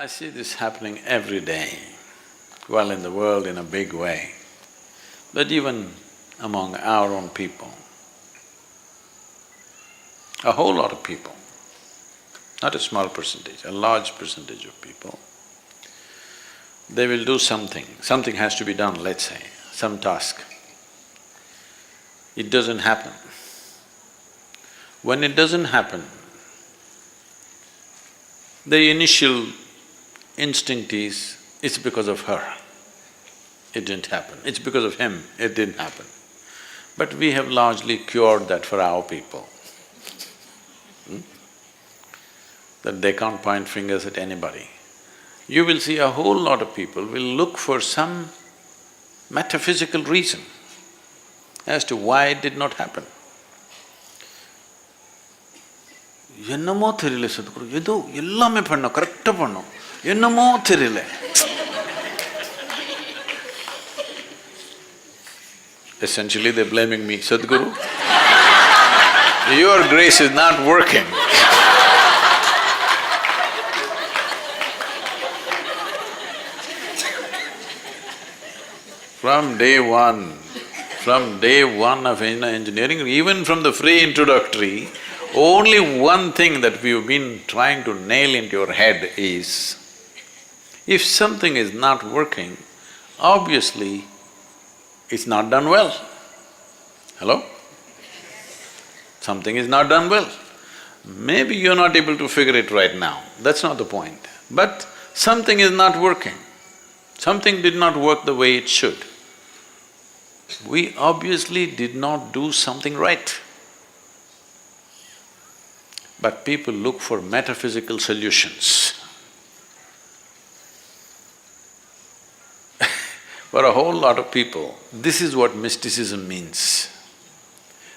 I see this happening every day, well, in the world in a big way, but even among our own people. A whole lot of people, not a small percentage, a large percentage of people, they will do something, something has to be done, let's say, some task. It doesn't happen. When it doesn't happen, the initial instinct is, it's because of her, it didn't happen. It's because of him, it didn't happen. But we have largely cured that for our people. That they can't point fingers at anybody. You will see a whole lot of people will look for some metaphysical reason as to why it did not happen. என்னமோ தெரியல சத்குரு, ஏதோ எல்லாமே பண்ணோம், கரெக்டா பண்ணோம், என்னமோ தெரியல. Essentially they're blaming me, Sadguru, your grace is not working. From day one of engineering, even from the free introductory, only one thing that we've been trying to nail into your head is, if something is not working, obviously it's not done well. Hello? Something is not done well. Maybe you're not able to figure it right now, that's not the point. But something is not working. Something did not work the way it should. We obviously did not do something right. But people look for metaphysical solutions. For a whole lot of people, this is what mysticism means.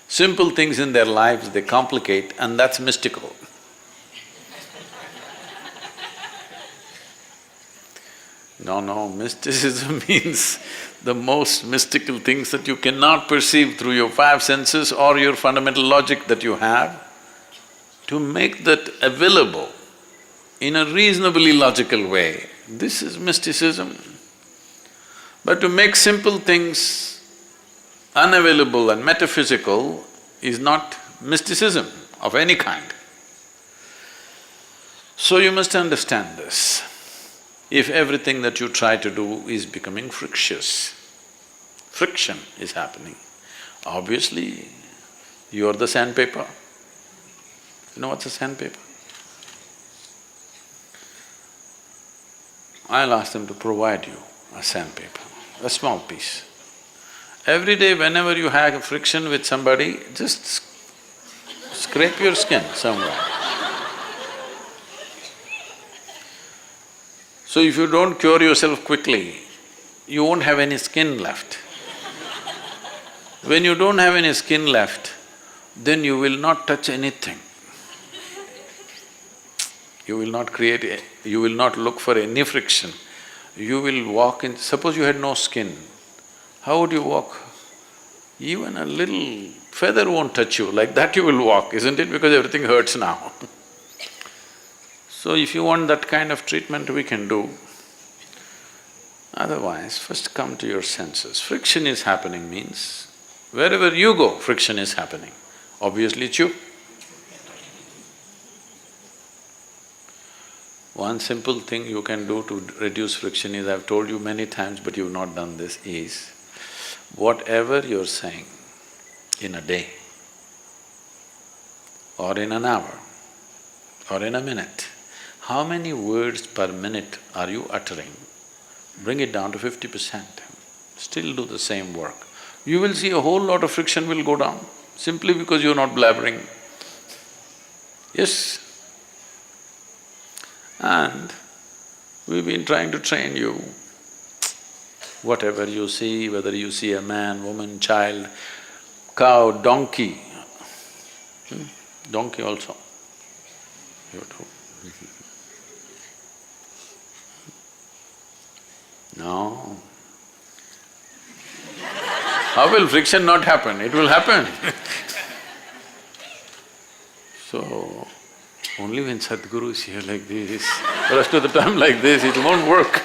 Simple things in their lives they complicate and that's mystical. No, mysticism means the most mystical things that you cannot perceive through your five senses or your fundamental logic that you have. To make that available in a reasonably logical way, this is mysticism. But to make simple things unavailable and metaphysical is not mysticism of any kind. So you must understand this. If everything that you try to do is becoming frictious, friction is happening, obviously you're the sandpaper. You know what's a sandpaper? I'll ask them to provide you a sandpaper, a small piece. Every day whenever you have a friction with somebody, just scrape your skin somewhere. So if you don't cure yourself quickly, you won't have any skin left. When you don't have any skin left, then you will not touch anything. You will not you will not look for any friction. You will walk in… Suppose you had no skin, how would you walk? Even a little feather won't touch you, like that you will walk, isn't it? Because everything hurts now. So if you want that kind of treatment, we can do. Otherwise, first come to your senses. Friction is happening means, wherever you go, friction is happening. Obviously it's you. One simple thing you can do to reduce friction is, I've told you many times but you've not done this, is whatever you're saying in a day or in an hour or in a minute, how many words per minute are you uttering? Bring it down to 50%, still do the same work. You will see a whole lot of friction will go down, simply because you're not blabbering. Yes. And we've been trying to train you. Whatever you see, whether you see a man, woman, child, cow, donkey, donkey also, you too. No. How will friction not happen? It will happen. So, Only when Sadguru is here like this, the rest of the time like this, it won't work.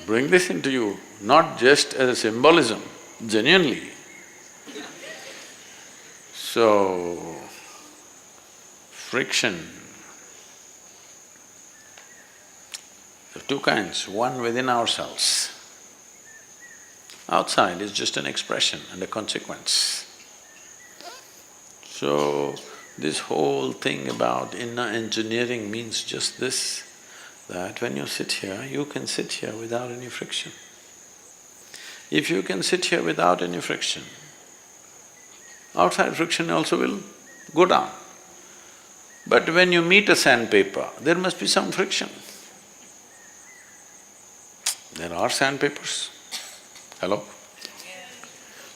Bring this into you, not just as a symbolism, genuinely. So, friction, there are two kinds, one within ourselves. Outside is just an expression and a consequence. So, this whole thing about inner engineering means just this, that when you sit here, you can sit here without any friction. If you can sit here without any friction, outside friction also will go down. But when you meet a sandpaper, there must be some friction. There are sandpapers. Hello?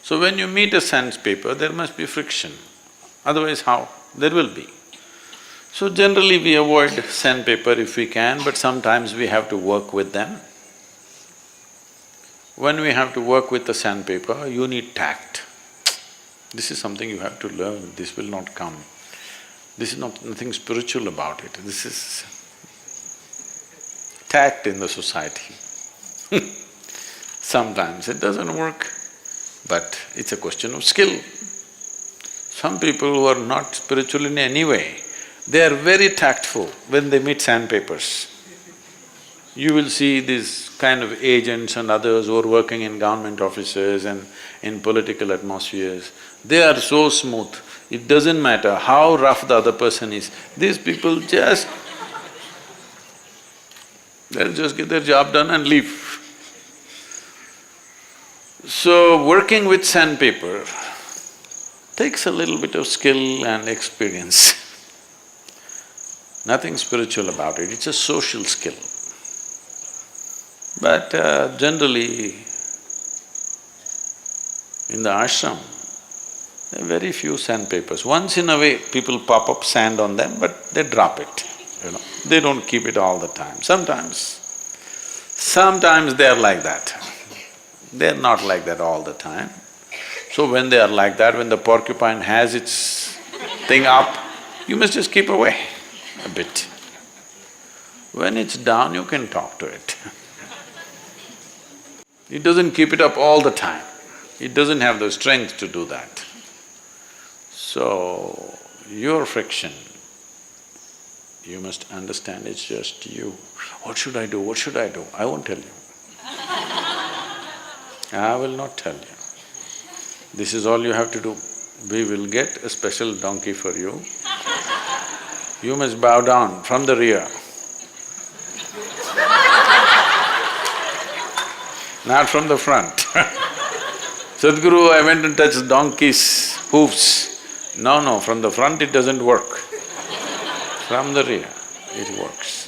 So when you meet a sandpaper, there must be friction. Otherwise how? There will be. So generally we avoid sandpaper if we can, but sometimes we have to work with them. When we have to work with the sandpaper, you need tact. This is something you have to learn, this will not come. This is nothing spiritual about it, this is tact in the society. Sometimes it doesn't work, but it's a question of skill. Some people who are not spiritual in any way, they are very tactful when they meet sandpapers. You will see these kind of agents and others who are working in government offices and in political atmospheres, they are so smooth, it doesn't matter how rough the other person is, these people just… they'll just get their job done and leave. So, working with sandpaper takes a little bit of skill and experience. Nothing spiritual about it, it's a social skill. But generally, in the ashram, there are very few sandpapers. Once in a way, people pop up sand on them, but they drop it, They don't keep it all the time. Sometimes they are like that. They're not like that all the time. So when they are like that, when the porcupine has its thing up, you must just keep away a bit. When it's down, you can talk to it. It doesn't keep it up all the time. It doesn't have the strength to do that. So, your friction, you must understand it's just you. What should I do? What should I do? I won't tell you. I will not tell you. This is all you have to do. We will get a special donkey for you. You must bow down from the rear. Not from the front. Sadguru, I went and touched donkey's hoofs. No, from the front it doesn't work. From the rear, it works.